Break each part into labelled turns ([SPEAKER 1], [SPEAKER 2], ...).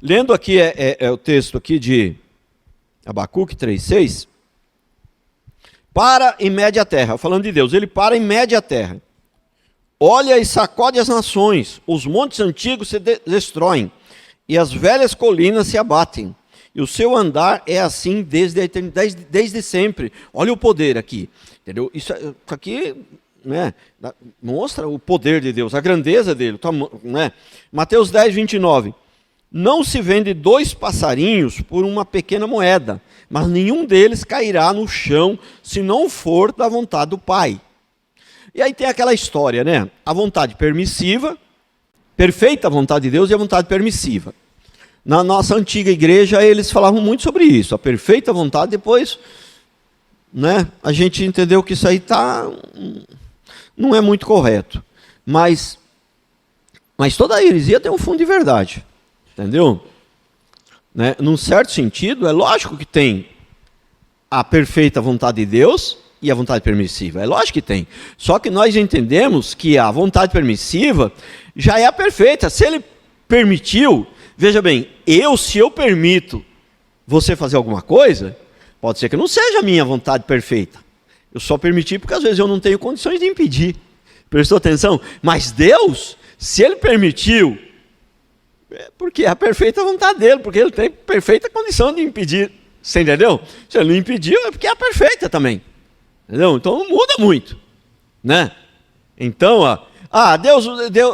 [SPEAKER 1] Lendo aqui o texto aqui de Abacuque 3,6. Para e mede a terra, falando de Deus, ele para e mede a terra. Olha e sacode as nações, os montes antigos se destroem, e as velhas colinas se abatem. E o seu andar é assim desde a eternidade, desde sempre. Olha o poder aqui, entendeu? Isso aqui, né, mostra o poder de Deus, a grandeza dele, né? Mateus 10:29. Não se vende 2 passarinhos por uma pequena moeda, mas nenhum deles cairá no chão, se não for da vontade do Pai. E aí tem aquela história, né? A vontade permissiva, perfeita vontade de Deus e a vontade permissiva. Na nossa antiga igreja, eles falavam muito sobre isso, a perfeita vontade. Depois, né, a gente entendeu que isso aí não é muito correto. Mas toda a heresia tem um fundo de verdade. Entendeu? Né? Num certo sentido, é lógico que tem a perfeita vontade de Deus e a vontade permissiva. É lógico que tem. Só que nós entendemos que a vontade permissiva já é a perfeita. Se ele permitiu, veja bem, se eu permito você fazer alguma coisa, pode ser que não seja a minha vontade perfeita. Eu só permiti porque às vezes eu não tenho condições de impedir. Prestou atenção? Mas Deus, se ele permitiu, porque é a perfeita vontade dele, porque ele tem perfeita condição de impedir. Você entendeu? Se ele não impediu, é porque é a perfeita também. Entendeu? Então não muda muito, né? Então,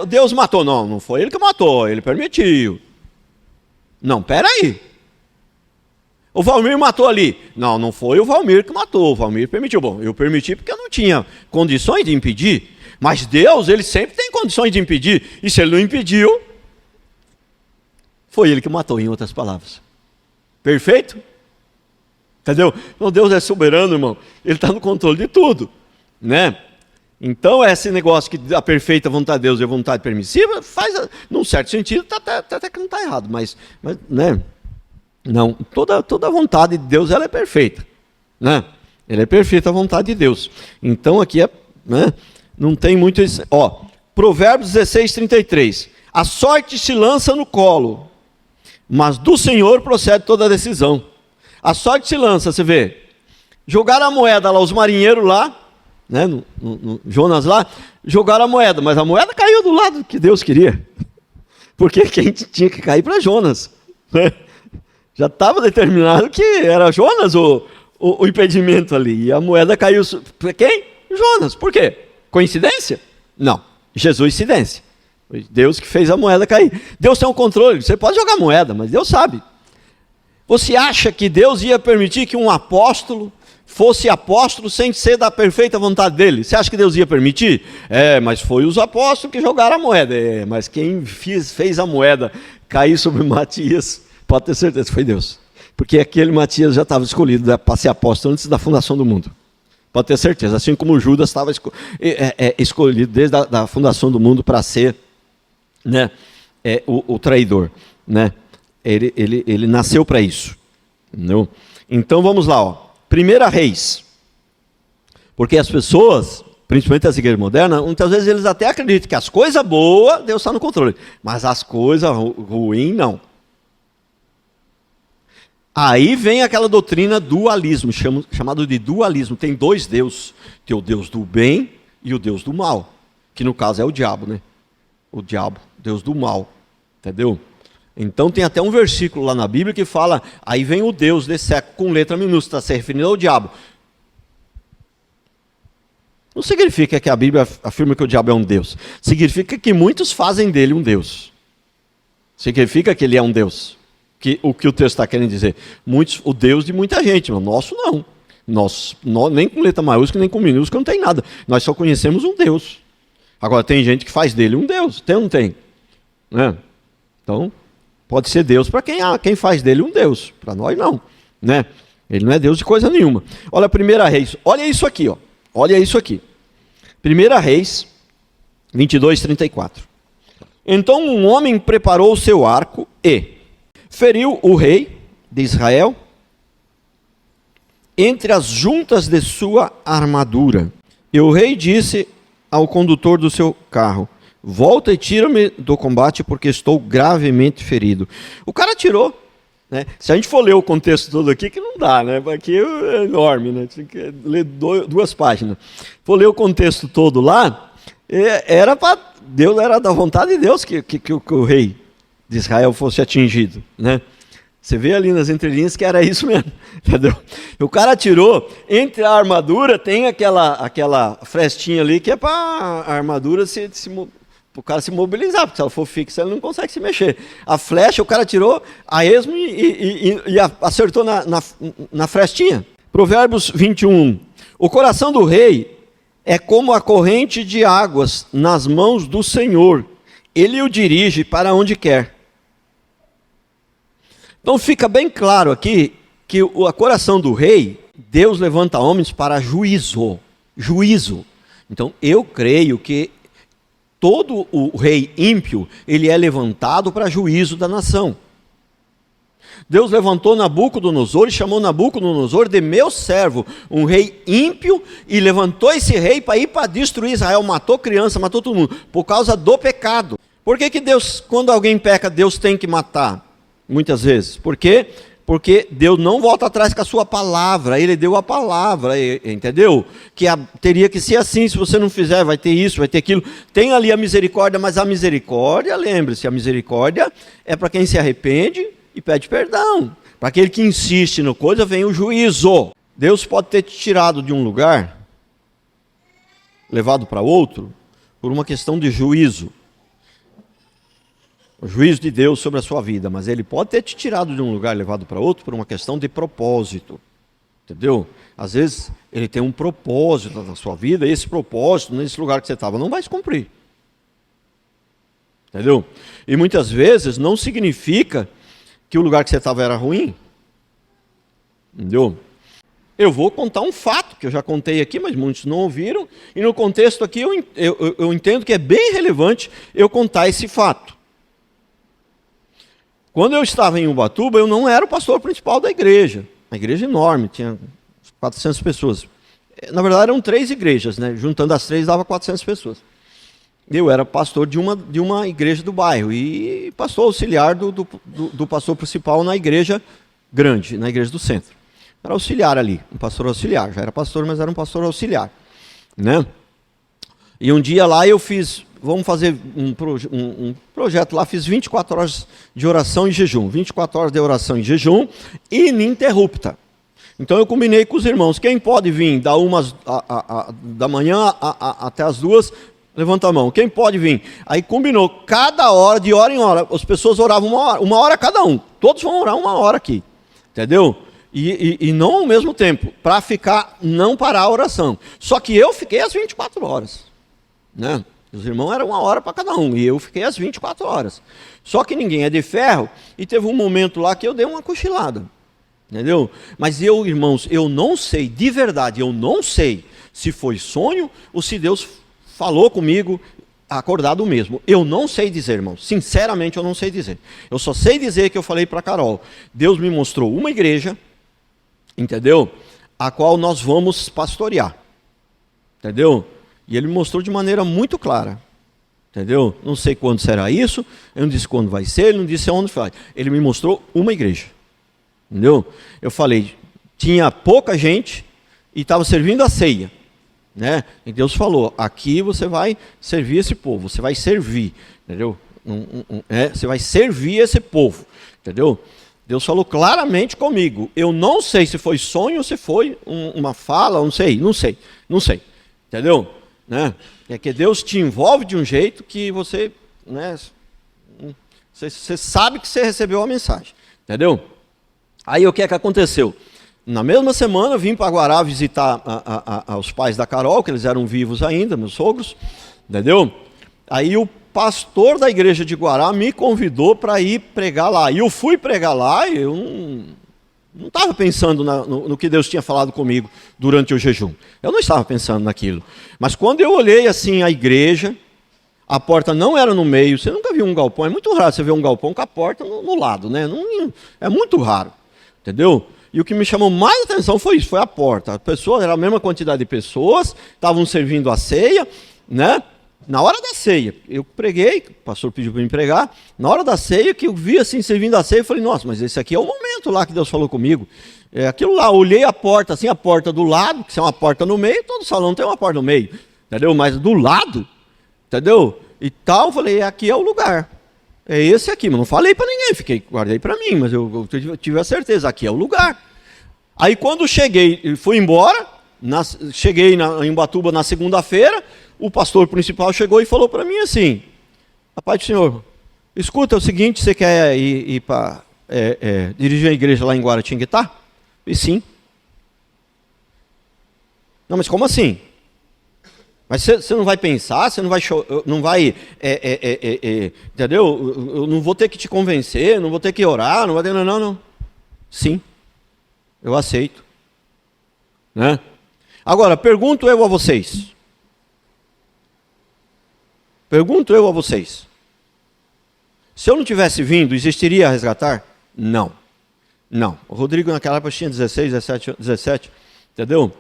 [SPEAKER 1] Deus matou. Não foi ele que matou, ele permitiu. Não, peraí. O Valmir matou ali. Não foi o Valmir que matou, o Valmir permitiu. Bom, eu permiti porque eu não tinha condições de impedir, mas Deus, ele sempre tem condições de impedir, e se ele não impediu, foi ele que matou, em outras palavras. Perfeito? Entendeu? Então Deus é soberano, irmão. Ele está no controle de tudo, né? Então esse negócio que a perfeita vontade de Deus e a vontade permissiva faz, num certo sentido, até que não está errado, mas né? Não, toda a vontade de Deus, ela é perfeita, né? Ela é perfeita a vontade de Deus. Então aqui né? Não tem muito isso. Provérbios 16:33. A sorte se lança no colo, mas do Senhor procede toda a decisão. A sorte se lança, você vê. Jogaram a moeda lá, os marinheiros lá, né, no Jonas lá, jogaram a moeda, mas a moeda caiu do lado que Deus queria. Porque quem tinha que cair para Jonas, né? Já estava determinado que era Jonas o impedimento ali. E a moeda caiu para quem? Jonas. Por quê? Coincidência? Não. Jesuscidência. Foi Deus que fez a moeda cair. Deus tem um controle. Você pode jogar moeda, mas Deus sabe. Você acha que Deus ia permitir que um apóstolo fosse apóstolo sem ser da perfeita vontade dele? Você acha que Deus ia permitir? Mas foi os apóstolos que jogaram a moeda. Mas quem fez a moeda cair sobre Matias, pode ter certeza que foi Deus. Porque aquele Matias já estava escolhido para ser apóstolo antes da fundação do mundo. Pode ter certeza. Assim como Judas estava escolhido desde a fundação do mundo para ser, né, o traidor, né? Ele nasceu para isso, entendeu? Então vamos lá, 1 Reis. Porque as pessoas, principalmente as igrejas modernas, muitas vezes eles até acreditam que as coisas boas, Deus está no controle, mas as coisas ruins, não. Aí vem aquela doutrina dualismo, chamado de dualismo. Tem 2 deuses, tem o Deus do bem e o Deus do mal, que no caso é o diabo, né? O diabo, Deus do mal, entendeu? Então tem até um versículo lá na Bíblia que fala, aí vem o Deus desse século com letra minúscula, está se referindo ao diabo. Não significa que a Bíblia afirma que o diabo é um Deus. Significa que muitos fazem dele um Deus. Significa que ele é um Deus. O que o texto está querendo dizer? O Deus de muita gente, mas nosso não. Nós, nem com letra maiúscula, nem com minúscula, não tem nada. Nós só conhecemos um Deus. Agora tem gente que faz dele um Deus. Tem ou não tem? Né? Então, pode ser Deus para quem faz dele um Deus. Para nós não. Né? Ele não é Deus de coisa nenhuma. Olha 1 Reis. Olha isso aqui. Olha isso aqui. 1 Reis 22:34. Então um homem preparou o seu arco e feriu o rei de Israel entre as juntas de sua armadura. E o rei disse ao condutor do seu carro: volta e tira-me do combate, porque estou gravemente ferido. O cara tirou. Né? Se a gente for ler o contexto todo aqui, que não dá, né? Aqui é enorme, né? Tinha que ler 2 páginas. For ler o contexto todo lá, era para Deus, era da vontade de Deus que o rei de Israel fosse atingido, né? Você vê ali nas entrelinhas que era isso mesmo, entendeu? O cara tirou, entre a armadura tem aquela frestinha ali que é para a armadura o cara se mobilizar, porque se ela for fixa, ele não consegue se mexer. A flecha, o cara tirou a esmo e acertou na frestinha. Provérbios 21. O coração do rei é como a corrente de águas nas mãos do Senhor. Ele o dirige para onde quer. Então fica bem claro aqui que o coração do rei, Deus levanta homens para juízo. Juízo. Então eu creio que todo o rei ímpio, ele é levantado para juízo da nação. Deus levantou Nabucodonosor e chamou Nabucodonosor de meu servo, um rei ímpio, e levantou esse rei para ir para destruir Israel, matou criança, matou todo mundo, por causa do pecado. Por que Deus, quando alguém peca, Deus tem que matar? Muitas vezes. Por quê? Porque Deus não volta atrás com a sua palavra, Ele deu a palavra, entendeu? Que teria que ser assim, se você não fizer, vai ter isso, vai ter aquilo. Tem ali a misericórdia, mas a misericórdia, lembre-se, a misericórdia é para quem se arrepende e pede perdão. Para aquele que insiste no coisa, vem o juízo. Deus pode ter te tirado de um lugar, levado para outro, por uma questão de juízo. O juízo de Deus sobre a sua vida, mas Ele pode ter te tirado de um lugar, levado para outro, por uma questão de propósito, entendeu? Às vezes Ele tem um propósito na sua vida, e esse propósito, nesse lugar que você estava, não vai se cumprir, entendeu? E muitas vezes não significa que o lugar que você estava era ruim, entendeu? Eu vou contar um fato, que eu já contei aqui, mas muitos não ouviram, e no contexto aqui eu entendo que é bem relevante eu contar esse fato. Quando eu estava em Ubatuba, eu não era o pastor principal da igreja. Uma igreja enorme, tinha 400 pessoas. Na verdade, eram 3 igrejas, né? Juntando as 3, dava 400 pessoas. Eu era pastor de uma igreja do bairro e pastor auxiliar do pastor principal na igreja grande, na igreja do centro. Era auxiliar ali, um pastor auxiliar. Já era pastor, mas era um pastor auxiliar, né? E um dia lá eu fiz... Vamos fazer um projeto lá, fiz 24 horas de oração e jejum, 24 horas de oração e jejum, ininterrupta. Então eu combinei com os irmãos, quem pode vir da manhã até as 2, levanta a mão, quem pode vir? Aí combinou, cada hora, de hora em hora, as pessoas oravam uma hora cada um, todos vão orar 1 hora aqui, entendeu? E não ao mesmo tempo, para não parar a oração. Só que eu fiquei às 24 horas, né? Os irmãos eram 1 hora para cada um, e eu fiquei às 24 horas. Só que ninguém é de ferro, e teve um momento lá que eu dei uma cochilada, entendeu? Mas eu, irmãos, eu não sei, de verdade, eu não sei se foi sonho ou se Deus falou comigo acordado mesmo. Eu não sei dizer, irmãos, sinceramente eu não sei dizer. Eu só sei dizer que eu falei para Carol, Deus me mostrou uma igreja, entendeu? A qual nós vamos pastorear, entendeu? E ele me mostrou de maneira muito clara, entendeu? Não sei quando será isso, eu não disse quando vai ser, ele não disse onde vai. Ele me mostrou uma igreja, entendeu? Eu falei, tinha pouca gente e estava servindo a ceia, né? E Deus falou, aqui você vai servir esse povo, você vai servir, entendeu? Você vai servir esse povo, entendeu? Deus falou claramente comigo. Eu não sei se foi sonho ou se foi uma fala, não sei, entendeu? Né? É que Deus te envolve de um jeito que você, né, você sabe que você recebeu a mensagem, entendeu? Aí o que é que aconteceu? Na mesma semana eu vim para Guará visitar os pais da Carol, que eles eram vivos ainda, meus sogros, entendeu? Aí o pastor da igreja de Guará me convidou para ir pregar lá, e eu fui pregar lá e eu não estava pensando no que Deus tinha falado comigo durante o jejum. Eu não estava pensando naquilo. Mas quando eu olhei assim a igreja, a porta não era no meio. Você nunca viu um galpão. É muito raro você ver um galpão com a porta no lado, né? É muito raro. Entendeu? E o que me chamou mais atenção foi isso, foi a porta. As pessoas, era a mesma quantidade de pessoas, estavam servindo a ceia, né? Na hora da ceia, eu preguei, o pastor pediu para me pregar, na hora da ceia, que eu vi assim, servindo a ceia, eu falei, nossa, mas esse aqui é o momento lá que Deus falou comigo. É aquilo lá, olhei a porta, assim, a porta do lado, que se é uma porta no meio, todo salão tem uma porta no meio, entendeu? Mas do lado, entendeu? E tal, eu falei, aqui é o lugar. É esse aqui, mas não falei para ninguém, guardei para mim, mas eu tive a certeza, aqui é o lugar. Aí quando cheguei, fui embora, cheguei em Ubatuba na segunda-feira, o pastor principal chegou e falou para mim assim, a paz do Senhor, escuta, é o seguinte, você quer ir para dirigir a igreja lá em Guaratinguetá? E sim. Não, mas como assim? Mas você não vai pensar, você não vai, entendeu? Eu não vou ter que te convencer, não vou ter que orar, não vai ter, não. Sim, eu aceito. Né? Agora, pergunto eu a vocês. Se eu não tivesse vindo, existiria a resgatar? Não. O Rodrigo naquela época tinha 16, 17, entendeu?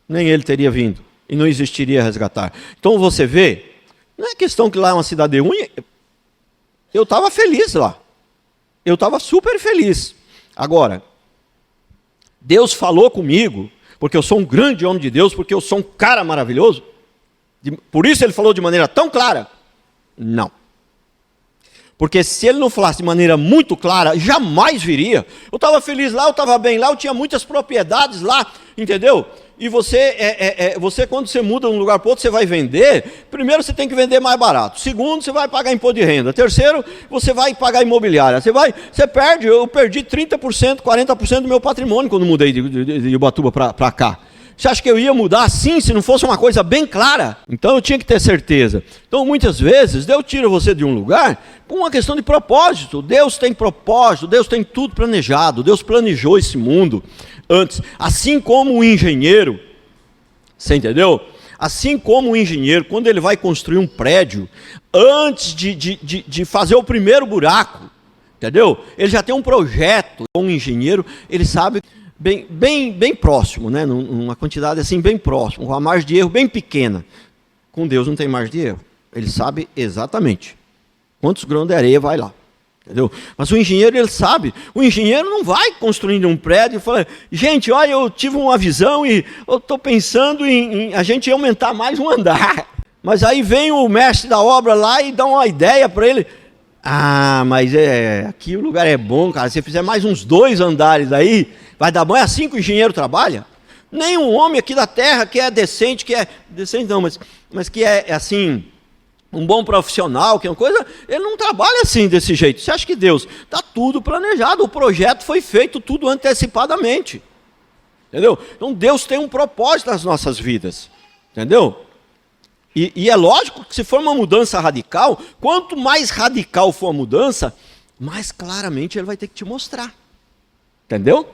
[SPEAKER 1] Nem ele teria vindo. E não existiria a resgatar. Então você vê, não é questão que lá é uma cidade ruim. Eu estava feliz lá. Eu estava super feliz. Agora, Deus falou comigo, porque eu sou um grande homem de Deus, porque eu sou um cara maravilhoso. Por isso ele falou de maneira tão clara? Não. Porque se ele não falasse de maneira muito clara, jamais viria. Eu estava feliz lá, eu estava bem lá, eu tinha muitas propriedades lá, entendeu? E você quando você muda de um lugar para outro, você vai vender, primeiro você tem que vender mais barato. Segundo, você vai pagar imposto de renda. Terceiro, você vai pagar imobiliária. Eu perdi 30%, 40% do meu patrimônio quando mudei de Ubatuba para cá. Você acha que eu ia mudar assim, se não fosse uma coisa bem clara? Então eu tinha que ter certeza. Então muitas vezes Deus tira você de um lugar por uma questão de propósito. Deus tem propósito, Deus tem tudo planejado. Deus planejou esse mundo antes. Assim como o engenheiro, você entendeu? Assim como o engenheiro, quando ele vai construir um prédio, antes de fazer o primeiro buraco, entendeu? Ele já tem um projeto. Um engenheiro, ele sabe bem próximo, né? Numa quantidade assim bem próximo, com uma margem de erro bem pequena. Com Deus não tem margem de erro. Ele sabe exatamente quantos grãos de areia vai lá. Entendeu? Mas o engenheiro, ele sabe. O engenheiro não vai construindo um prédio e fala, gente, olha, eu tive uma visão e eu estou pensando em a gente aumentar mais um andar. Mas aí vem o mestre da obra lá e dá uma ideia para ele. Ah, mas aqui o lugar é bom, cara. Se você fizer mais uns 2 andares aí, vai dar bom. É assim que o engenheiro trabalha? Nenhum homem aqui da terra que é decente, mas que é assim, um bom profissional, que é uma coisa, ele não trabalha assim, desse jeito. Você acha que Deus? Está tudo planejado, o projeto foi feito tudo antecipadamente. Entendeu? Então Deus tem um propósito nas nossas vidas. Entendeu? E é lógico que se for uma mudança radical, quanto mais radical for a mudança, mais claramente ele vai ter que te mostrar. Entendeu?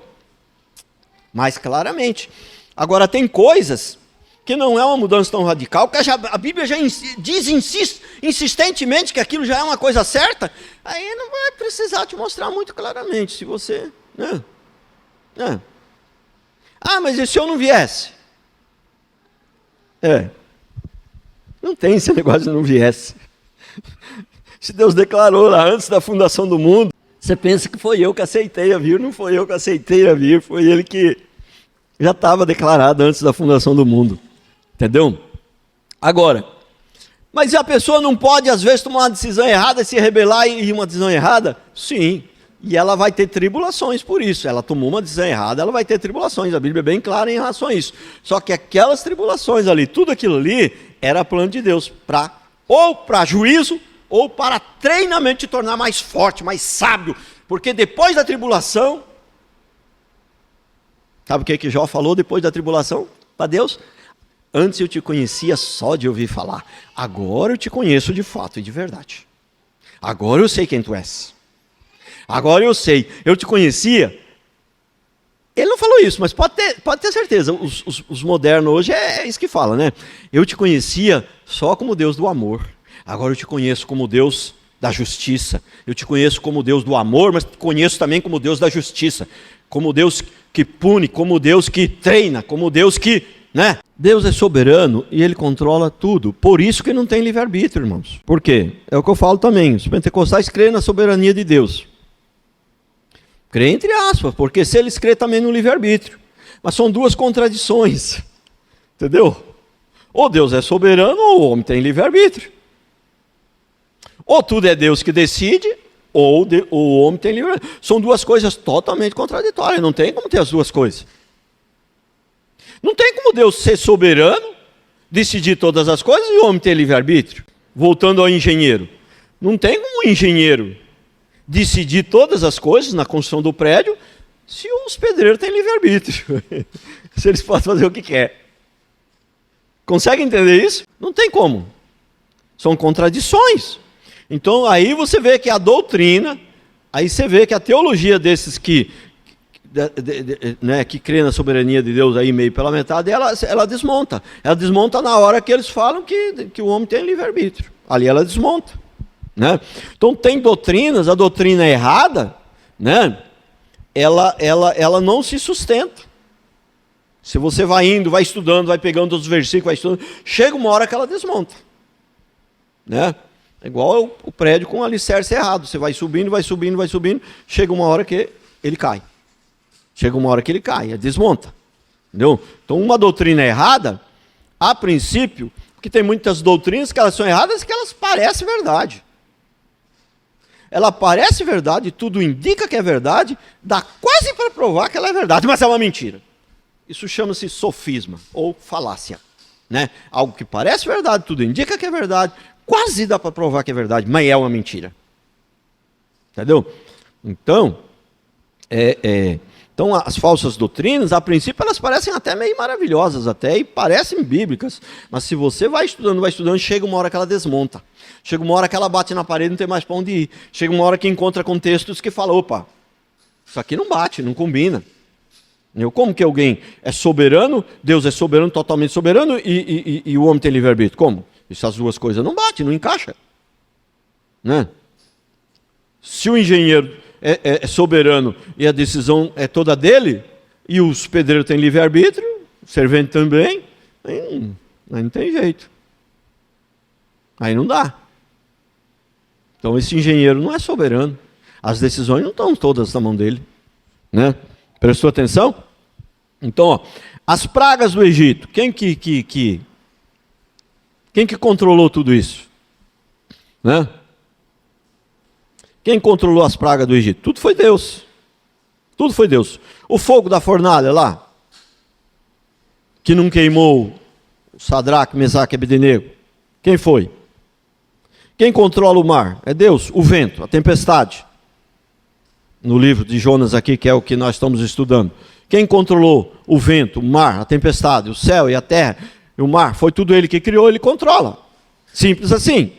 [SPEAKER 1] Mais claramente. Agora tem coisas que não é uma mudança tão radical, porque a Bíblia já diz insistentemente que aquilo já é uma coisa certa, aí não vai precisar te mostrar muito claramente, se você... Ah, mas e se eu não viesse? Não tem esse negócio de não viesse. Se Deus declarou lá antes da fundação do mundo, você pensa que foi eu que aceitei a vir, não foi eu que aceitei a vir, foi ele que já estava declarado antes da fundação do mundo. Entendeu? Agora, mas a pessoa não pode às vezes tomar uma decisão errada, se rebelar e ir uma decisão errada? Sim, e ela vai ter tribulações por isso. Ela tomou uma decisão errada, ela vai ter tribulações. A Bíblia é bem clara em relação a isso. Só que aquelas tribulações ali, tudo aquilo ali, era plano de Deus, ou para juízo, ou para treinamento, te tornar mais forte, mais sábio. Porque depois da tribulação, sabe o que Jó falou depois da tribulação para Deus? Antes eu te conhecia só de ouvir falar, agora eu te conheço de fato e de verdade. Agora eu sei quem tu és. Agora eu sei, eu te conhecia. Ele não falou isso, mas pode ter certeza, os modernos hoje é isso que fala, né? Eu te conhecia só como Deus do amor, agora eu te conheço como Deus da justiça. Eu te conheço como Deus do amor, mas te conheço também como Deus da justiça. Como Deus que pune, como Deus que treina, como Deus que né? Deus é soberano e ele controla tudo. Por isso que não tem livre-arbítrio, irmãos. Por quê? É o que eu falo também. Os pentecostais creem na soberania de Deus. Creem entre aspas, porque se eles creem também no livre-arbítrio. Mas são duas contradições. Entendeu? Ou Deus é soberano ou o homem tem livre-arbítrio. Ou tudo é Deus que decide, ou o homem tem livre-arbítrio. São duas coisas totalmente contraditórias. Não tem como ter as duas coisas. Não tem como Deus ser soberano, decidir todas as coisas e o homem ter livre-arbítrio. Voltando ao engenheiro. Não tem como o engenheiro decidir todas as coisas na construção do prédio se os pedreiros têm livre-arbítrio. Se eles podem fazer o que quer. Consegue entender isso? Não tem como. São contradições. Então aí você vê que a doutrina, aí você vê que a teologia desses que crê na soberania de Deus aí meio pela metade, ela desmonta. Ela desmonta na hora que eles falam que o homem tem livre-arbítrio. Ali ela desmonta. Né? Então tem doutrinas, a doutrina errada, né? ela não se sustenta. Se você vai indo, vai estudando, vai pegando os versículos, vai estudando, chega uma hora que ela desmonta. Né? É igual o prédio com o alicerce errado. Você vai subindo, vai subindo, vai subindo, chega uma hora que ele cai. Chega uma hora que ele cai, desmonta. Entendeu? Então, uma doutrina errada, a princípio, porque tem muitas doutrinas que elas são erradas que elas parecem verdade. Ela parece verdade, tudo indica que é verdade, dá quase para provar que ela é verdade, mas é uma mentira. Isso chama-se sofisma ou falácia. Né? Algo que parece verdade, tudo indica que é verdade, quase dá para provar que é verdade, mas é uma mentira. Entendeu? Então, então, as falsas doutrinas, a princípio, elas parecem até meio maravilhosas, até, e parecem bíblicas. Mas se você vai estudando, chega uma hora que ela desmonta. Chega uma hora que ela bate na parede e não tem mais para onde ir. Chega uma hora que encontra contextos que fala, opa, isso aqui não bate, não combina. Como que alguém é soberano, Deus é soberano, totalmente soberano, e o homem tem livre-arbítrio? Como? Essas duas coisas não batem, não encaixa. Né? Se o engenheiro é soberano e a decisão é toda dele, e os pedreiros têm livre-arbítrio, o servente também, aí não tem jeito. Aí não dá. Então esse engenheiro não é soberano. As decisões não estão todas na mão dele. Né? Prestou atenção? Então, ó, as pragas do Egito, quem que controlou tudo isso? Né? Quem controlou as pragas do Egito? Tudo foi Deus. Tudo foi Deus. O fogo da fornalha lá, que não queimou o Sadraque, Mesaque e Abednego, quem foi? Quem controla o mar? É Deus. O vento, a tempestade. No livro de Jonas aqui, que é o que nós estamos estudando. Quem controlou o vento, o mar, a tempestade, o céu e a terra, e o mar? Foi tudo ele que criou, ele controla. Simples assim.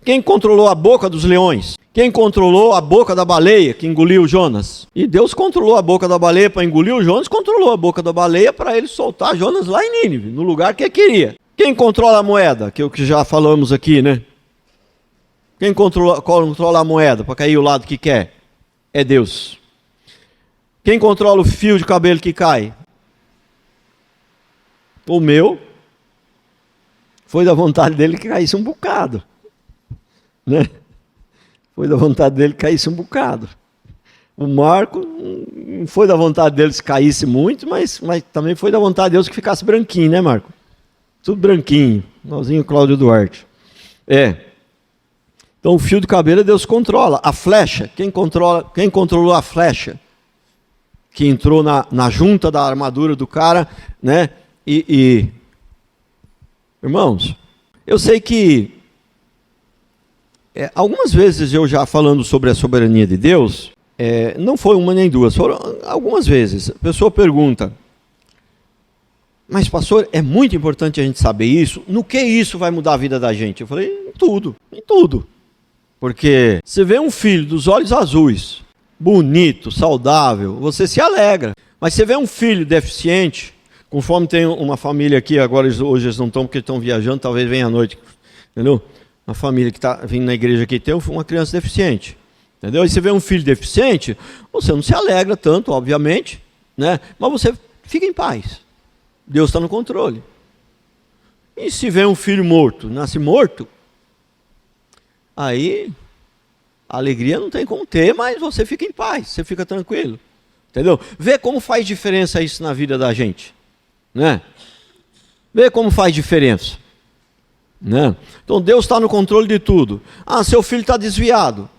[SPEAKER 1] Quem controlou a boca dos leões? Quem controlou a boca da baleia que engoliu Jonas? E Deus controlou a boca da baleia para engolir o Jonas, controlou a boca da baleia para ele soltar Jonas lá em Nínive, no lugar que ele queria. Quem controla a moeda? Que é o que já falamos aqui, né? Quem controla a moeda para cair o lado que quer? É Deus. Quem controla o fio de cabelo que cai? O meu. Foi da vontade dele que caísse um bocado. Né? Foi da vontade dele que caísse um bocado. O Marco, não foi da vontade dele que caísse muito, mas também foi da vontade de Deus que ficasse branquinho, né, Marco? Tudo branquinho. Nozinho Cláudio Duarte. Então o fio de cabelo Deus controla. A flecha, quem controlou a flecha? Que entrou na junta da armadura do cara, né? Irmãos, eu sei que algumas vezes eu já falando sobre a soberania de Deus, não foi uma nem duas, foram algumas vezes. A pessoa pergunta, mas pastor, é muito importante a gente saber isso, no que isso vai mudar a vida da gente? Eu falei, em tudo. Porque você vê um filho dos olhos azuis, bonito, saudável, você se alegra. Mas você vê um filho deficiente, conforme tem uma família aqui, agora hoje eles não estão porque estão viajando, talvez venha à noite, entendeu? Uma família que está vindo na igreja aqui tem uma criança deficiente, entendeu? E você vê um filho deficiente, você não se alegra tanto, obviamente, né? Mas você fica em paz. Deus está no controle. E se vem um filho morto, nasce morto, aí a alegria não tem como ter, mas você fica em paz, você fica tranquilo. Entendeu? Vê como faz diferença isso na vida da gente. Né? Vê como faz diferença. Né? Então Deus está no controle de tudo. Ah, seu filho está desviado.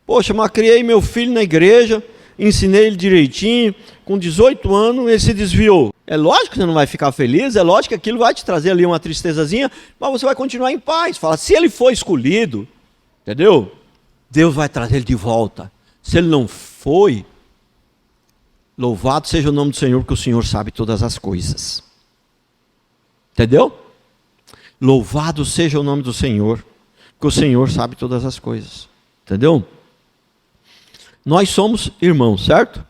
[SPEAKER 1] Poxa, mas criei meu filho na igreja, ensinei ele direitinho, com 18 anos ele se desviou. É lógico que você não vai ficar feliz, é lógico que aquilo vai te trazer ali uma tristezazinha, mas você vai continuar em paz. Fala, se ele for escolhido, entendeu? Deus vai trazer ele de volta. Se ele não foi, louvado seja o nome do Senhor, porque o Senhor sabe todas as coisas. Entendeu? Louvado seja o nome do Senhor, porque o Senhor sabe todas as coisas. Entendeu? Nós somos irmãos, certo?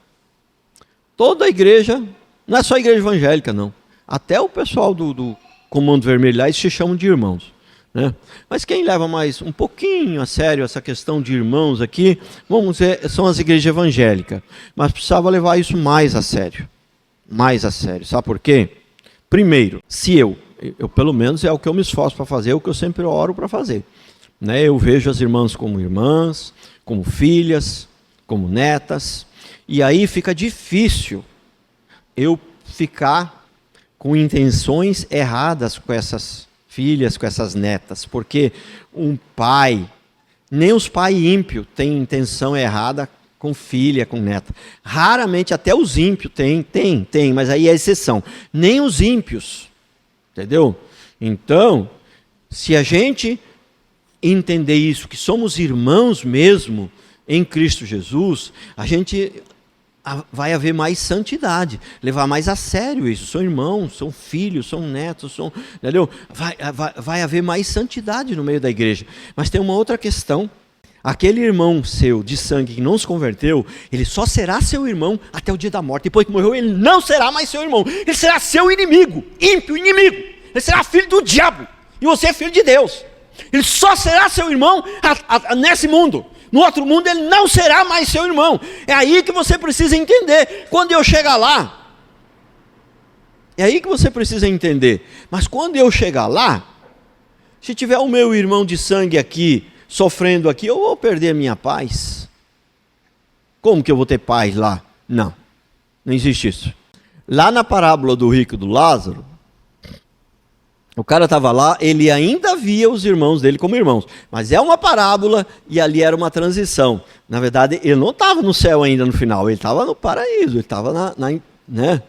[SPEAKER 1] Toda a igreja, não é só a igreja evangélica, não. Até o pessoal do Comando Vermelho lá, eles se chamam de irmãos. Né? Mas quem leva mais um pouquinho a sério essa questão de irmãos aqui, vamos dizer, são as igrejas evangélicas. Mas precisava levar isso mais a sério. Mais a sério. Sabe por quê? Primeiro, se eu pelo menos é o que eu me esforço para fazer, é o que eu sempre oro para fazer. Né? Eu vejo as irmãs como irmãs, como filhas, como netas, e aí fica difícil eu ficar com intenções erradas com essas filhas, com essas netas, porque um pai, nem os pais ímpios têm intenção errada com filha, com neta. Raramente, até os ímpios tem, mas aí é exceção. Nem os ímpios, entendeu? Então, se a gente entender isso, que somos irmãos mesmo em Cristo Jesus, a gente vai haver mais santidade, levar mais a sério isso. São irmãos, são filhos, são netos, entendeu? Vai haver mais santidade no meio da igreja. Mas tem uma outra questão. Aquele irmão seu de sangue que não se converteu, ele só será seu irmão até o dia da morte. Depois que morreu, ele não será mais seu irmão. Ele será seu inimigo, ímpio inimigo. Ele será filho do diabo. E você é filho de Deus. Ele só será seu irmão nesse mundo. No outro mundo ele não será mais seu irmão. É aí que você precisa entender. Quando eu chegar lá, é aí que você precisa entender. Mas quando eu chegar lá, se tiver o meu irmão de sangue aqui, sofrendo aqui, eu vou perder a minha paz. Como que eu vou ter paz lá? Não existe isso. Lá na parábola do rico e do Lázaro, o cara estava lá, ele ainda via os irmãos dele como irmãos. Mas é uma parábola e ali era uma transição. Na verdade, ele não estava no céu ainda no final, ele estava no paraíso, ele estava né?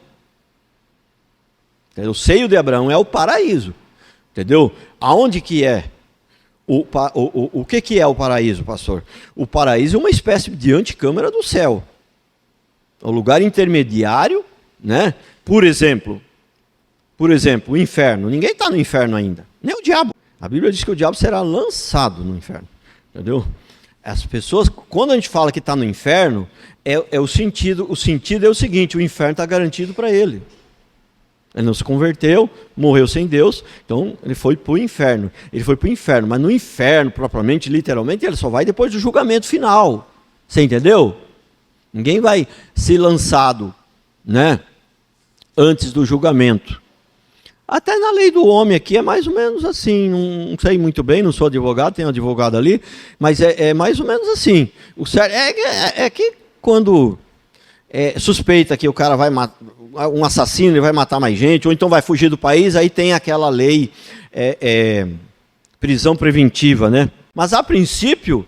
[SPEAKER 1] O seio de Abraão é o paraíso. Entendeu? Aonde que é? O que é o paraíso, pastor? O paraíso é uma espécie de anticâmara do céu. É um lugar intermediário, né? Por exemplo, o inferno. Ninguém está no inferno ainda, nem o diabo. A Bíblia diz que o diabo será lançado no inferno. Entendeu? As pessoas, quando a gente fala que está no inferno, o sentido é o seguinte: o inferno está garantido para ele. Ele não se converteu, morreu sem Deus, então ele foi para o inferno. Ele foi para o inferno, mas no inferno, propriamente, literalmente, ele só vai depois do julgamento final. Você entendeu? Ninguém vai ser lançado, né, antes do julgamento. Até na lei do homem aqui é mais ou menos assim, não sei muito bem, não sou advogado, tem um advogado ali, mas é mais ou menos assim. O certo é que quando suspeita que o cara vai matar, um assassino, ele vai matar mais gente, ou então vai fugir do país, aí tem aquela lei, prisão preventiva, né? Mas a princípio,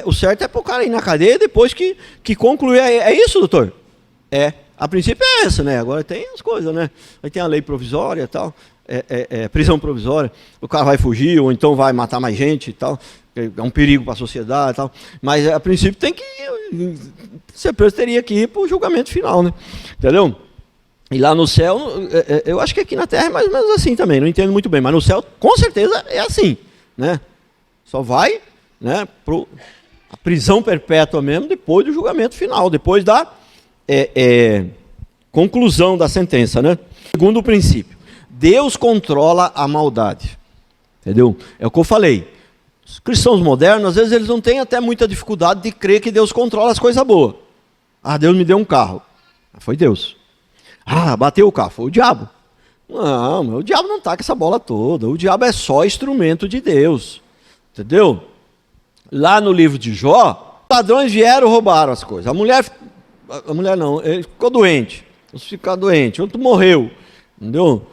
[SPEAKER 1] o certo é para o cara ir na cadeia depois que concluir. É isso, doutor? A princípio é essa, né? Agora tem as coisas, né? Aí tem a lei provisória e tal, prisão provisória, o cara vai fugir, ou então vai matar mais gente e tal, é um perigo para a sociedade e tal, mas a princípio tem que ser preso, teria que ir para o julgamento final, né? Entendeu? E lá no céu, eu acho que aqui na terra é mais ou menos assim também, não entendo muito bem, mas no céu com certeza é assim, né? Só vai, né, para a prisão perpétua mesmo depois do julgamento final, depois da conclusão da sentença, né? Segundo princípio, Deus controla a maldade, entendeu? É o que eu falei. Os cristãos modernos, às vezes, eles não têm até muita dificuldade de crer que Deus controla as coisas boas. Ah, Deus me deu um carro. Foi Deus. Ah, bateu o carro, foi o diabo. Não, o diabo não está com essa bola toda. O diabo é só instrumento de Deus. Entendeu? Lá no livro de Jó, os ladrões vieram e roubaram as coisas. A mulher não, ele ficou doente. Ficou doente, outro morreu. Entendeu?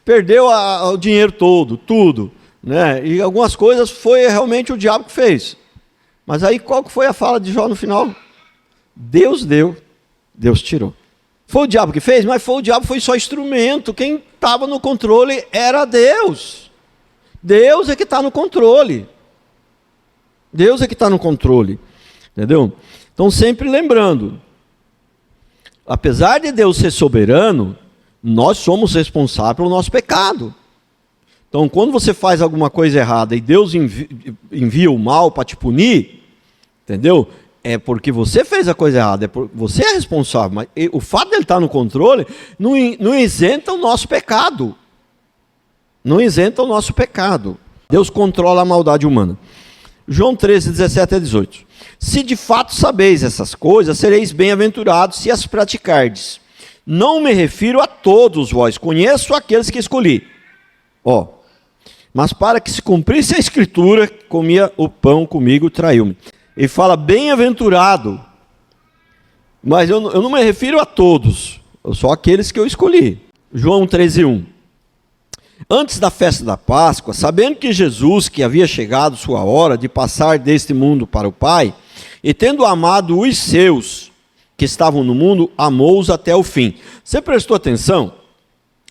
[SPEAKER 1] Perdeu o dinheiro todo, tudo. Né? E algumas coisas foi realmente o diabo que fez. Mas aí qual que foi a fala de Jó no final? Deus deu, Deus tirou. Foi o diabo que fez, mas foi o diabo, foi só instrumento. Quem estava no controle era Deus. Deus é que está no controle. Deus é que está no controle. Entendeu? Então sempre lembrando, apesar de Deus ser soberano, nós somos responsáveis pelo nosso pecado. Então, quando você faz alguma coisa errada e Deus envia o mal para te punir, entendeu? É porque você fez a coisa errada, você é responsável. Mas o fato de ele estar no controle não isenta o nosso pecado. Não isenta o nosso pecado. Deus controla a maldade humana. João 13, 17 a 18. Se de fato sabeis essas coisas, sereis bem-aventurados se as praticardes. Não me refiro a todos vós, conheço aqueles que escolhi. Mas para que se cumprisse a escritura, comia o pão comigo, traiu-me. Ele fala bem-aventurado, mas eu não me refiro a todos, só aqueles que eu escolhi. João 13:1. Antes da festa da Páscoa, sabendo que Jesus, que havia chegado sua hora de passar deste mundo para o Pai, e tendo amado os seus que estavam no mundo, amou-os até o fim. Você prestou atenção?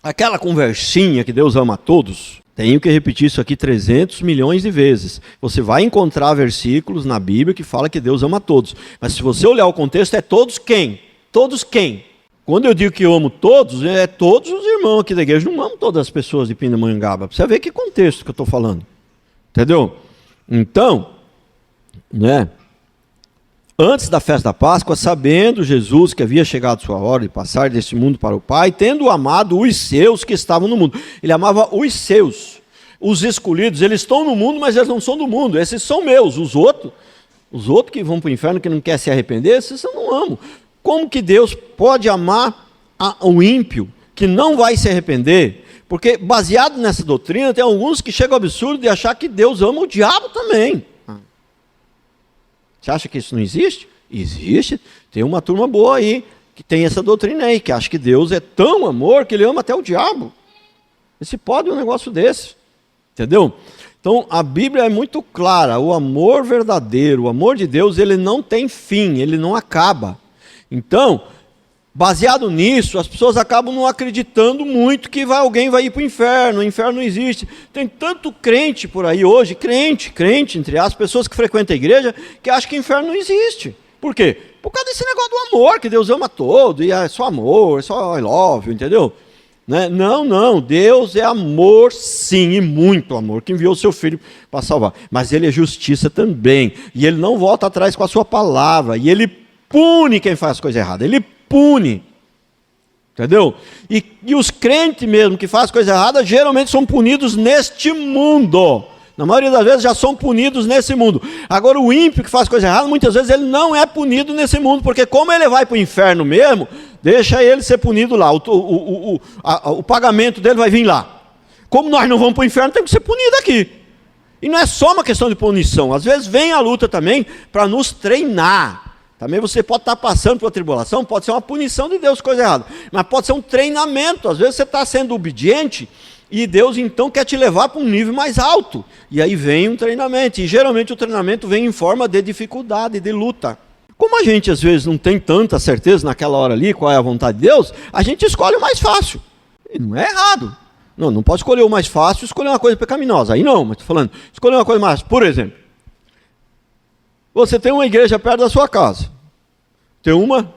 [SPEAKER 1] Aquela conversinha que Deus ama a todos, tenho que repetir isso aqui 300 milhões de vezes. Você vai encontrar versículos na Bíblia que fala que Deus ama todos. Mas se você olhar o contexto, é todos quem? Todos quem? Quando eu digo que eu amo todos, é todos os irmãos aqui da igreja. Não amo todas as pessoas de Pindamonhangaba. Pra você ver que contexto que eu estou falando. Entendeu? Então, né? Antes da festa da Páscoa, sabendo Jesus que havia chegado sua hora de passar deste mundo para o Pai, tendo amado os seus que estavam no mundo. Ele amava os seus. Os escolhidos, eles estão no mundo, mas eles não são do mundo. Esses são meus. Os outros que vão para o inferno, que não querem se arrepender, esses eu não amo. Como que Deus pode amar o ímpio, que não vai se arrepender? Porque baseado nessa doutrina, tem alguns que chegam ao absurdo de achar que Deus ama o diabo também. Você acha que isso não existe? Existe. Tem uma turma boa aí, que tem essa doutrina aí, que acha que Deus é tão amor que ele ama até o diabo. E se pode um negócio desse. Entendeu? Então, a Bíblia é muito clara. O amor verdadeiro, o amor de Deus, ele não tem fim, ele não acaba. Então, baseado nisso, as pessoas acabam não acreditando muito que alguém vai ir para o inferno não existe. Tem tanto crente por aí hoje, crente, entre as pessoas que frequentam a igreja, que acham que o inferno não existe. Por quê? Por causa desse negócio do amor, que Deus ama todo, e é só amor, é só I love you, entendeu? Né? Não, Deus é amor sim, e muito amor, que enviou o seu filho para salvar. Mas ele é justiça também, e ele não volta atrás com a sua palavra, e ele pune quem faz coisa errada, ele pune, entendeu? E os crentes mesmo que fazem coisa errada, geralmente são punidos neste mundo. Na maioria das vezes já são punidos nesse mundo. Agora o ímpio que faz coisa errada, muitas vezes ele não é punido nesse mundo, porque como ele vai para o inferno mesmo, deixa ele ser punido lá, o pagamento dele vai vir lá. Como nós não vamos para o inferno, tem que ser punido aqui. E não é só uma questão de punição, às vezes vem a luta também para nos treinar. Também você pode estar passando por uma tribulação, pode ser uma punição de Deus, coisa errada, mas pode ser um treinamento. Às vezes você está sendo obediente e Deus então quer te levar para um nível mais alto, e aí vem um treinamento, e geralmente o treinamento vem em forma de dificuldade, de luta. Como a gente às vezes não tem tanta certeza naquela hora ali qual é a vontade de Deus, a gente escolhe o mais fácil, e não é errado. Não pode escolher o mais fácil e escolher uma coisa pecaminosa, aí não, mas estou falando, escolher uma coisa mais, por exemplo, você tem uma igreja perto da sua casa, tem uma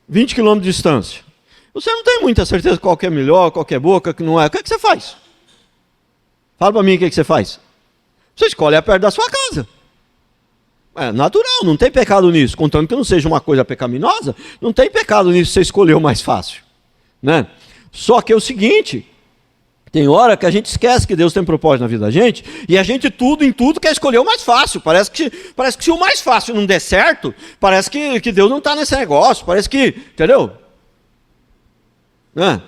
[SPEAKER 1] 20 quilômetros de distância. Você não tem muita certeza qual que é melhor, qual que é boa, qual que não é. O que é que você faz? Fala para mim o que é que você faz. Você escolhe a perto da sua casa. É natural, não tem pecado nisso. Contanto que não seja uma coisa pecaminosa, não tem pecado nisso você escolher o mais fácil. Né? Só que é o seguinte... Tem hora que a gente esquece que Deus tem propósito na vida da gente, e a gente em tudo quer escolher o mais fácil. Parece que se o mais fácil não der certo, parece que Deus não está nesse negócio, parece que, entendeu? Né?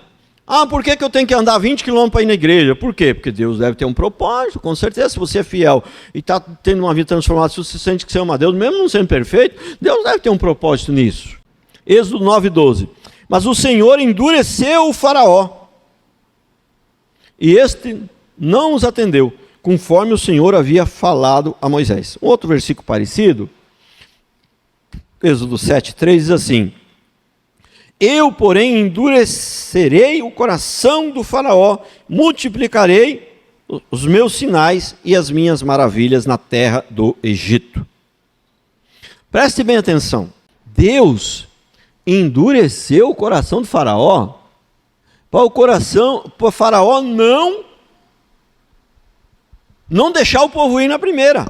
[SPEAKER 1] Ah, por que eu tenho que andar 20 quilômetros para ir na igreja? Por quê? Porque Deus deve ter um propósito, com certeza. Se você é fiel e está tendo uma vida transformada, se você sente que você ama Deus, mesmo não sendo perfeito, Deus deve ter um propósito nisso. Êxodo 9:12. Mas o Senhor endureceu o Faraó, e este não os atendeu, conforme o Senhor havia falado a Moisés. Outro versículo parecido, Êxodo 7:3 diz assim: eu, porém, endurecerei o coração do Faraó, multiplicarei os meus sinais e as minhas maravilhas na terra do Egito. Preste bem atenção. Deus endureceu o coração do Faraó para o Faraó não deixar o povo ir na primeira.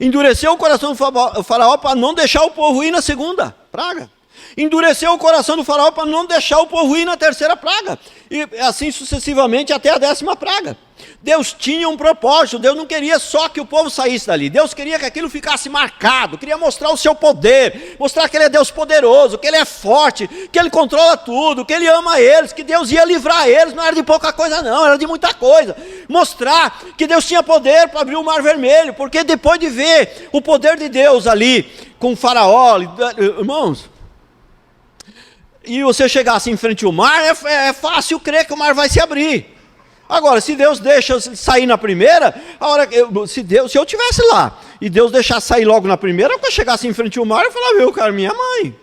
[SPEAKER 1] Endureceu o coração do Faraó para não deixar o povo ir na segunda praga. Endureceu o coração do Faraó para não deixar o povo ir na terceira praga. E assim sucessivamente até a 10ª praga. Deus tinha um propósito. Deus não queria só que o povo saísse dali. Deus queria que aquilo ficasse marcado. Queria mostrar o seu poder. Mostrar que Ele é Deus poderoso. Que Ele é forte. Que Ele controla tudo. Que Ele ama eles. Que Deus ia livrar eles. Não era de pouca coisa não. Era de muita coisa. Mostrar que Deus tinha poder para abrir o Mar Vermelho. Porque depois de ver o poder de Deus ali com o Faraó, irmãos, e você chegar assim em frente ao mar, é fácil crer que o mar vai se abrir. Agora, se Deus deixa sair na primeira, se eu estivesse lá, e Deus deixasse sair logo na primeira, quando eu chegasse em frente ao mar, eu falava, viu, cara, minha mãe.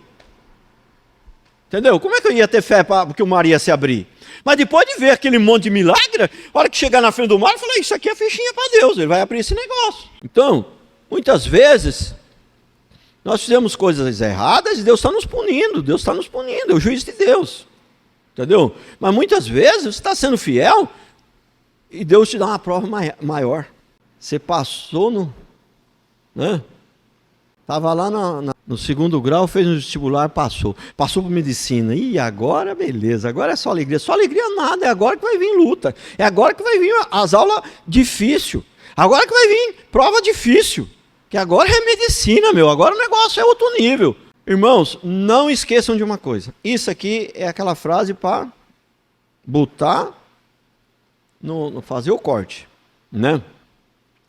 [SPEAKER 1] Entendeu? Como é que eu ia ter fé para que o mar ia se abrir? Mas depois de ver aquele monte de milagre, a hora que chegar na frente do mar, eu falei, isso aqui é fichinha para Deus, Ele vai abrir esse negócio. Então, muitas vezes, nós fizemos coisas erradas e Deus está nos punindo. Deus está nos punindo, é o juiz de Deus. Entendeu? Mas muitas vezes você está sendo fiel e Deus te dá uma prova maior. Você passou no... Estava lá no 2º grau, fez um vestibular, passou. Passou por medicina. E agora, beleza, agora é só alegria. Só alegria nada, é agora que vai vir luta. É agora que vai vir as aulas difíceis. Agora que vai vir prova difícil. Que agora é medicina, agora o negócio é outro nível. Irmãos, não esqueçam de uma coisa. Isso aqui é aquela frase para botar, fazer o corte, né?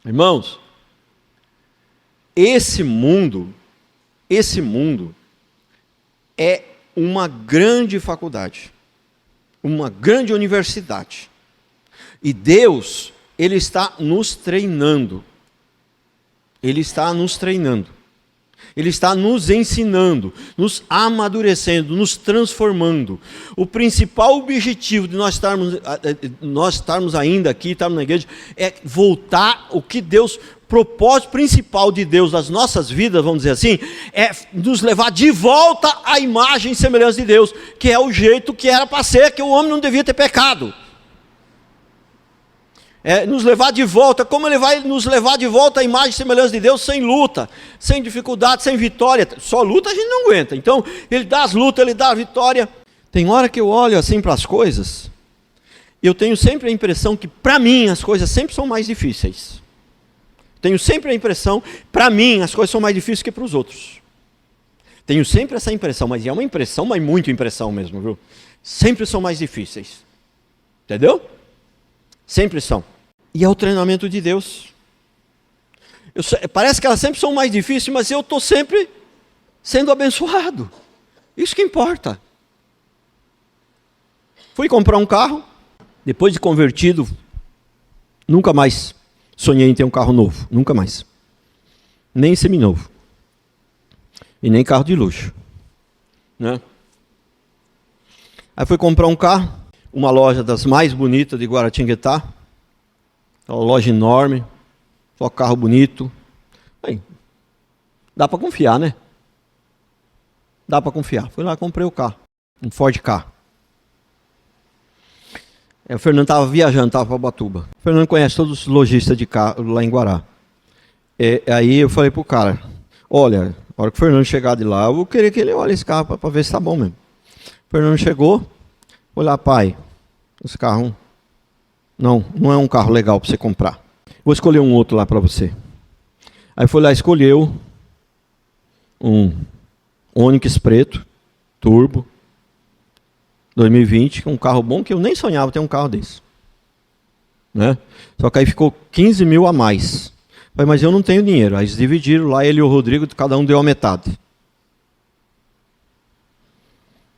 [SPEAKER 1] Irmãos, esse mundo é uma grande faculdade, uma grande universidade. E Deus, Ele está nos treinando. Ele está nos treinando, Ele está nos ensinando, nos amadurecendo, nos transformando. O principal objetivo de nós estarmos ainda aqui, estarmos na igreja, é voltar o que Deus, propósito principal de Deus das nossas vidas, vamos dizer assim, é nos levar de volta à imagem e semelhança de Deus, que é o jeito que era para ser, que o homem não devia ter pecado. Nos levar de volta, como Ele vai nos levar de volta à imagem e semelhança de Deus, sem luta, sem dificuldade, sem vitória. Só luta a gente não aguenta. Então, Ele dá as lutas, Ele dá a vitória. Tem hora que eu olho assim para as coisas, eu tenho sempre a impressão que para mim as coisas sempre são mais difíceis. Tenho sempre a impressão, para mim as coisas são mais difíceis que para os outros. Tenho sempre essa impressão, mas é uma impressão, mas muito impressão mesmo, viu? Sempre são mais difíceis. Entendeu? Sempre são. E é o treinamento de Deus. Parece que elas sempre são mais difíceis, mas eu estou sempre sendo abençoado. Isso que importa. Fui comprar um carro, depois de convertido, nunca mais sonhei em ter um carro novo. Nunca mais. Nem seminovo. E nem carro de luxo. Né? Aí fui comprar um carro, uma loja das mais bonitas de Guaratinguetá. Uma loja enorme, só carro bonito. Aí, dá para confiar, né? Dá para confiar. Fui lá e comprei o carro, um Ford Ka. O Fernando estava viajando, estava para Ubatuba. O Fernando conhece todos os lojistas de carro lá em Guará. Aí eu falei para o cara, olha, na hora que o Fernando chegar de lá, eu vou querer que ele olhe esse carro para ver se está bom mesmo. O Fernando chegou, falei lá, pai, esse carro... Não é um carro legal para você comprar. Vou escolher um outro lá para você. Aí foi lá e escolheu um Onix preto, turbo, 2020, um carro bom, que eu nem sonhava ter um carro desse. Né? Só que aí ficou 15 mil a mais. Falei, mas eu não tenho dinheiro. Aí eles dividiram lá, ele e o Rodrigo, cada um deu a metade.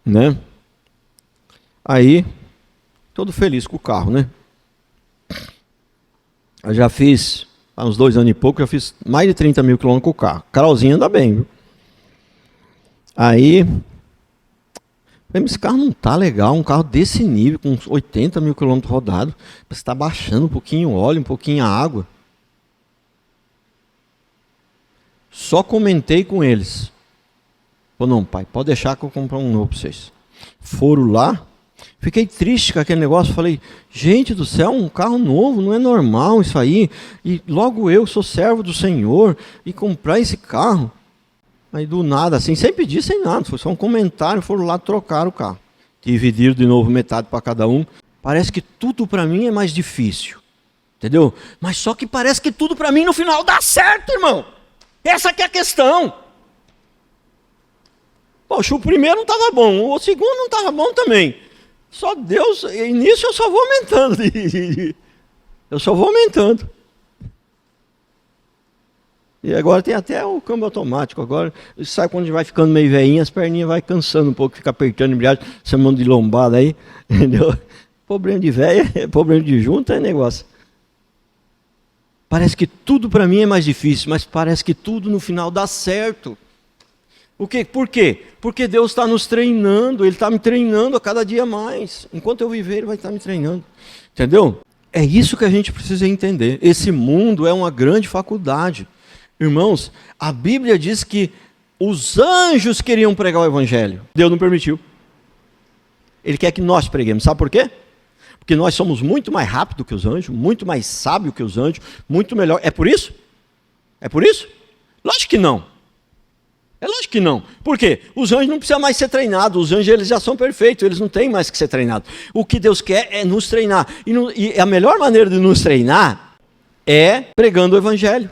[SPEAKER 1] Né? Aí, todo feliz com o carro, né? Eu já fiz, há uns 2 anos e pouco, já fiz mais de 30 mil quilômetros com o carro. Carolzinha anda bem, viu? Aí, esse carro não tá legal, um carro desse nível, com 80 mil quilômetros rodados, você está baixando um pouquinho o óleo, um pouquinho a água. Só comentei com eles. Falei, não, pai, pode deixar que eu comprar um novo para vocês. Foram lá, fiquei triste com aquele negócio, falei, gente do céu, um carro novo, não é normal isso aí, e logo eu sou servo do Senhor, e comprar esse carro. Aí do nada, assim, sem pedir, sem nada, foi só um comentário, foram lá trocar o carro. Dividiram de novo metade para cada um. Parece que tudo para mim é mais difícil, entendeu? Mas só que parece que tudo para mim no final dá certo, irmão. Essa que é a questão. Poxa, o primeiro não estava bom, o segundo não estava bom também. Só Deus, e nisso eu só vou aumentando. Eu só vou aumentando. E agora tem até o câmbio automático. Agora, sabe quando a gente vai ficando meio velhinho, as perninhas vai cansando um pouco, fica apertando a embreagem, chamando de lombada aí. Entendeu? Problema de velha, problema de junta é negócio. Parece que tudo para mim é mais difícil, mas parece que tudo no final dá certo. Por quê? Porque Deus está nos treinando, Ele está me treinando a cada dia mais. Enquanto eu viver, Ele vai estar me treinando. Entendeu? É isso que a gente precisa entender. Esse mundo é uma grande faculdade. Irmãos, a Bíblia diz que os anjos queriam pregar o Evangelho. Deus não permitiu. Ele quer que nós preguemos. Sabe por quê? Porque nós somos muito mais rápidos que os anjos, muito mais sábios que os anjos, muito melhor. É por isso? É por isso? Lógico que não. É lógico que não. Por quê? Os anjos não precisam mais ser treinados. Os anjos eles já são perfeitos, eles não têm mais que ser treinados. O que Deus quer é nos treinar. E a melhor maneira de nos treinar é pregando o Evangelho.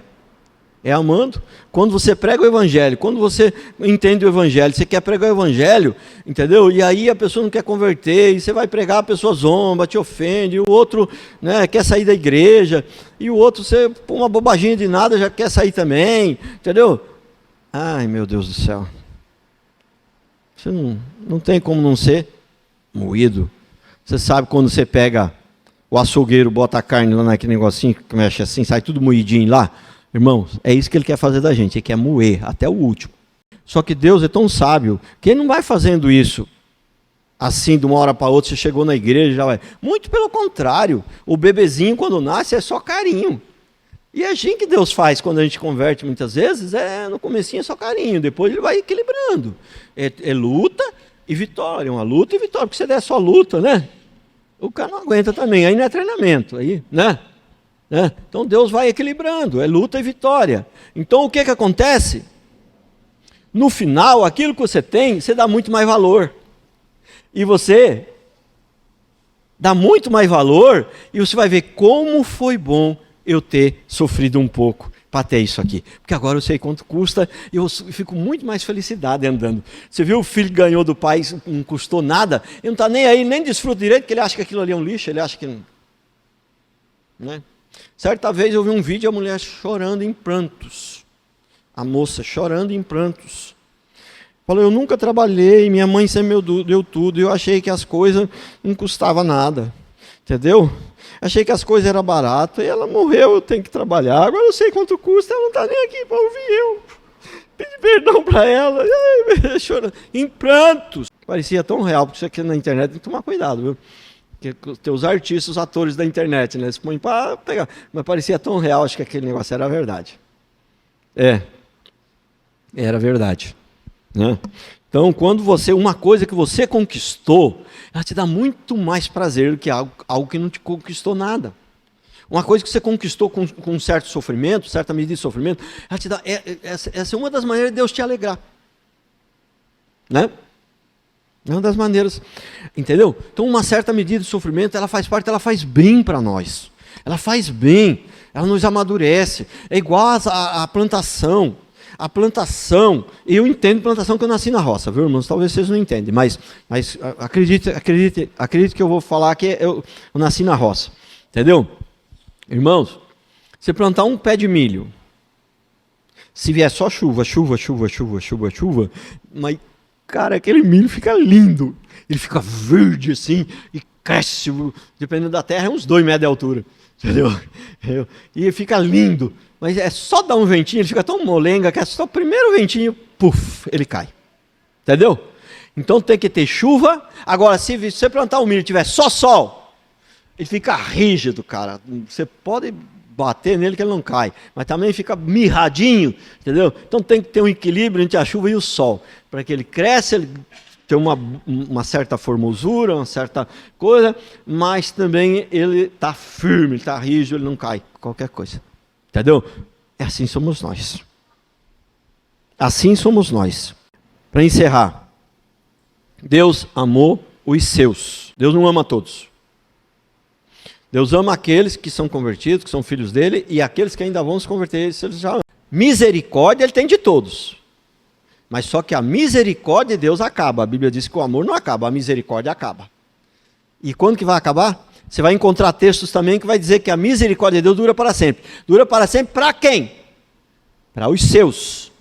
[SPEAKER 1] É amando. Quando você prega o Evangelho, quando você entende o Evangelho, você quer pregar o Evangelho, entendeu? E aí a pessoa não quer converter, e você vai pregar, a pessoa zomba, te ofende, e o outro, né, quer sair da igreja, e o outro, você põe uma bobaginha de nada, já quer sair também, entendeu? Ai, meu Deus do céu. Você não tem como não ser moído. Você sabe quando você pega o açougueiro, bota a carne lá naquele negocinho que mexe assim, sai tudo moidinho lá? Irmãos, é isso que Ele quer fazer da gente, Ele quer moer até o último. Só que Deus é tão sábio que Ele não vai fazendo isso assim de uma hora para outra, você chegou na igreja já vai. Muito pelo contrário, o bebezinho quando nasce é só carinho. E é assim que Deus faz quando a gente converte muitas vezes, no comecinho é só carinho, depois Ele vai equilibrando. É luta e vitória, uma luta e vitória, porque se der só luta, né? O cara não aguenta também, aí não é treinamento, aí, né? Então Deus vai equilibrando, é luta e vitória. Então o que acontece? No final, aquilo que você tem, você dá muito mais valor. E você dá muito mais valor, e você vai ver como foi bom eu ter sofrido um pouco para ter isso aqui. Porque agora eu sei quanto custa, e eu fico muito mais felicidade andando. Você viu o filho que ganhou do pai, não custou nada, ele não está nem aí, nem desfruta direito, porque ele acha que aquilo ali é um lixo, ele acha que não. Né? Certa vez eu vi um vídeo, a mulher chorando em prantos. A moça chorando em prantos. Falou, eu nunca trabalhei, minha mãe sempre me deu tudo, eu achei que as coisas não custavam nada. Entendeu? Achei que as coisas eram baratas, e ela morreu, eu tenho que trabalhar, agora eu sei quanto custa, ela não está nem aqui para ouvir eu. Pedi perdão para ela, chorando, em prantos. Parecia tão real, porque isso aqui na internet tem que tomar cuidado, viu? Porque tem os artistas, os atores da internet, né? Eles põem para pegar. Mas parecia tão real, acho que aquele negócio era verdade. Era verdade. Né? Então, quando uma coisa que você conquistou, ela te dá muito mais prazer do que algo que não te conquistou nada. Uma coisa que você conquistou com um certo sofrimento, certa medida de sofrimento, ela te dá. Essa é uma das maneiras de Deus te alegrar. Né? É uma das maneiras, entendeu? Então uma certa medida de sofrimento, ela faz parte, ela faz bem para nós. Ela faz bem, ela nos amadurece. É igual a plantação. a plantação, eu entendo plantação que eu nasci na roça, viu, irmãos? Talvez vocês não entendem, mas acredite que eu vou falar que eu nasci na roça, entendeu? Irmãos, você plantar um pé de milho, se vier só chuva, mas, cara, aquele milho fica lindo, ele fica verde assim, e cresce, dependendo da terra, é uns 2 metros de altura, entendeu? E fica lindo. Mas é só dar um ventinho, ele fica tão molenga que é só o primeiro ventinho, puf, ele cai. Entendeu? Então tem que ter chuva. Agora, se você plantar o milho e tiver só sol, ele fica rígido, cara. Você pode bater nele que ele não cai, mas também fica mirradinho, entendeu? Então tem que ter um equilíbrio entre a chuva e o sol, para que ele cresça, ele tem uma certa formosura, uma certa coisa, mas também ele está firme, ele está rígido, ele não cai, qualquer coisa. Entendeu? Assim somos nós. Assim somos nós. Para encerrar, Deus amou os seus. Deus não ama todos. Deus ama aqueles que são convertidos, que são filhos dele, e aqueles que ainda vão se converter, eles já amam. Misericórdia ele tem de todos. Mas só que a misericórdia de Deus acaba. A Bíblia diz que o amor não acaba, a misericórdia acaba. E quando que vai acabar? Você vai encontrar textos também que vai dizer que a misericórdia de Deus dura para sempre. Dura para sempre para quem? Para os seus.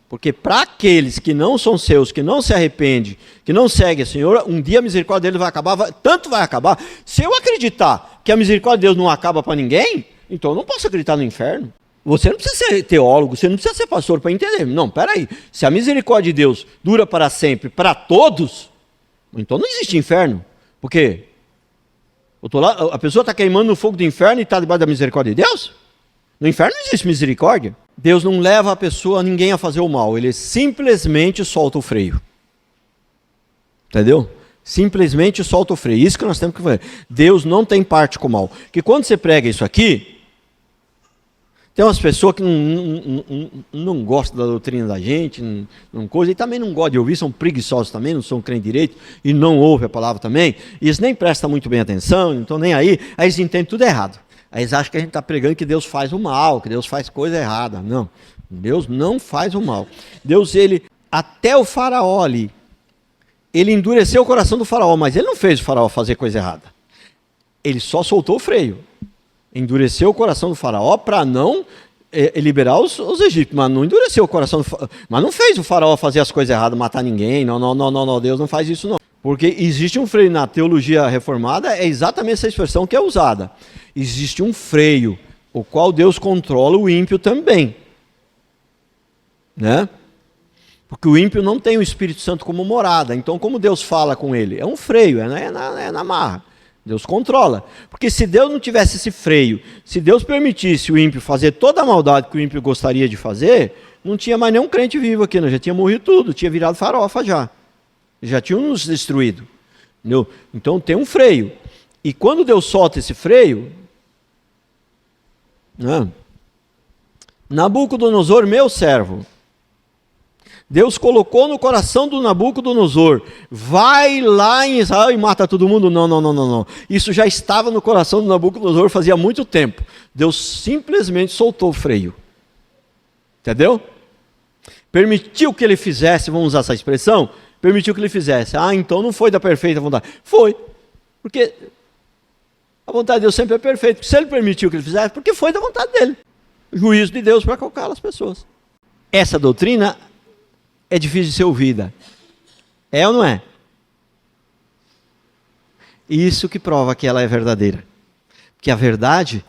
[SPEAKER 1] Porque para aqueles que não são seus, que não se arrependem, que não seguem o Senhor, um dia a misericórdia dele vai acabar, tanto vai acabar. Se eu acreditar que a misericórdia de Deus não acaba para ninguém, então eu não posso acreditar no inferno. Você não precisa ser teólogo, você não precisa ser pastor para entender. Não, peraí. Se a misericórdia de Deus dura para sempre, para todos, então não existe inferno. Por quê? A pessoa está queimando no fogo do inferno e está debaixo da misericórdia de Deus? No inferno não existe misericórdia. Deus não leva a pessoa, ninguém a fazer o mal. Ele simplesmente solta o freio. Entendeu? Simplesmente solta o freio. Isso que nós temos que fazer. Deus não tem parte com o mal. Porque quando você prega isso aqui, tem umas pessoas que não gostam da doutrina da gente, não coisa, e também não gostam de ouvir, são preguiçosos também, não são crentes direito, e não ouvem a palavra também, e eles nem prestam muito bem atenção, não estão nem aí eles entendem tudo errado. Aí eles acham que a gente está pregando que Deus faz o mal, que Deus faz coisa errada. Não, Deus não faz o mal. Deus, até o faraó ali, ele endureceu o coração do faraó, mas ele não fez o faraó fazer coisa errada. Ele só soltou o freio. Endureceu o coração do faraó para não liberar os egípcios, mas não endureceu o coração do faraó, mas não fez o faraó fazer as coisas erradas, matar ninguém, não, Deus não faz isso não. Porque existe um freio na teologia reformada, é exatamente essa expressão que é usada. Existe um freio, o qual Deus controla o ímpio também. Né? Porque o ímpio não tem o Espírito Santo como morada, então como Deus fala com ele? É um freio, é na marra. Deus controla. Porque se Deus não tivesse esse freio, se Deus permitisse o ímpio fazer toda a maldade que o ímpio gostaria de fazer, não tinha mais nenhum crente vivo aqui, já tinha morrido tudo, tinha virado farofa já tinham nos destruído. Entendeu? Então tem um freio. E quando Deus solta esse freio, Nabucodonosor, meu servo, Deus colocou no coração do Nabucodonosor, vai lá em Israel e mata todo mundo. Não. Isso já estava no coração do Nabucodonosor fazia muito tempo. Deus simplesmente soltou o freio. Entendeu? Permitiu que ele fizesse, vamos usar essa expressão, permitiu que ele fizesse. Então não foi da perfeita vontade. Foi. Porque a vontade de Deus sempre é perfeita. Se ele permitiu que ele fizesse, porque foi da vontade dele. O juízo de Deus para colocar as pessoas. Essa doutrina é difícil de ser ouvida. É ou não é? Isso que prova que ela é verdadeira. Porque a verdade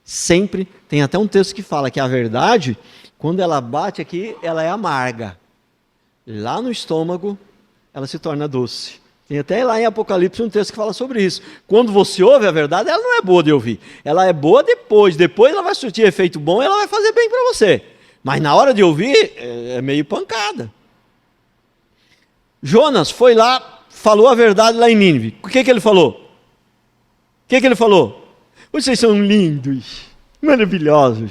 [SPEAKER 1] sempre, tem até um texto que fala que a verdade, quando ela bate aqui, ela é amarga. Lá no estômago, ela se torna doce. Tem até lá em Apocalipse um texto que fala sobre isso. Quando você ouve a verdade, ela não é boa de ouvir. Ela é boa depois. Depois ela vai surtir efeito bom e ela vai fazer bem para você. Mas na hora de ouvir, é meio pancada. Jonas foi lá, falou a verdade lá em Nínive. O que ele falou? O que ele falou? Vocês são lindos, maravilhosos.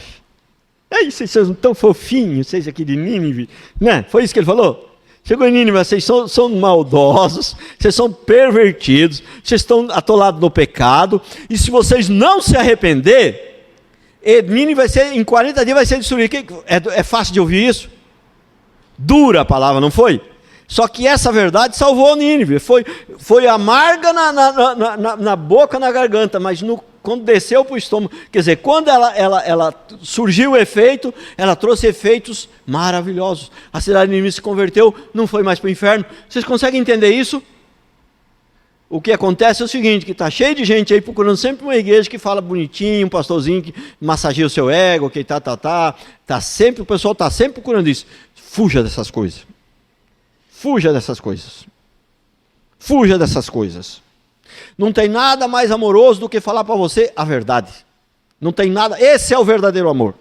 [SPEAKER 1] Aí vocês são tão fofinhos, vocês aqui de Nínive. Né? Foi isso que ele falou? Chegou em Nínive, vocês são maldosos, vocês são pervertidos, vocês estão atolados no pecado, e se vocês não se arrepender, Nínive vai ser, em 40 dias vai ser destruído. É fácil de ouvir isso? Dura a palavra, não foi? Só que essa verdade salvou Nínive. Foi amarga na boca, na garganta, mas quando desceu para o estômago, quer dizer, quando ela surgiu o efeito, ela trouxe efeitos maravilhosos. A cidade de Nínive se converteu, não foi mais para o inferno. Vocês conseguem entender isso? O que acontece é o seguinte, que está cheio de gente aí procurando sempre uma igreja que fala bonitinho, um pastorzinho que massageia o seu ego, que o pessoal está sempre procurando isso. Fuja dessas coisas. Fuja dessas coisas. Fuja dessas coisas. Não tem nada mais amoroso do que falar para você a verdade. Não tem nada, esse é o verdadeiro amor.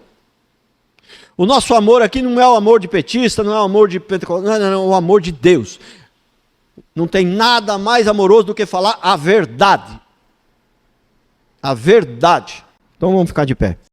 [SPEAKER 1] O nosso amor aqui não é o amor de petista, não é o amor de pentecostal, não, é o amor de Deus. Não tem nada mais amoroso do que falar a verdade. A verdade. Então vamos ficar de pé.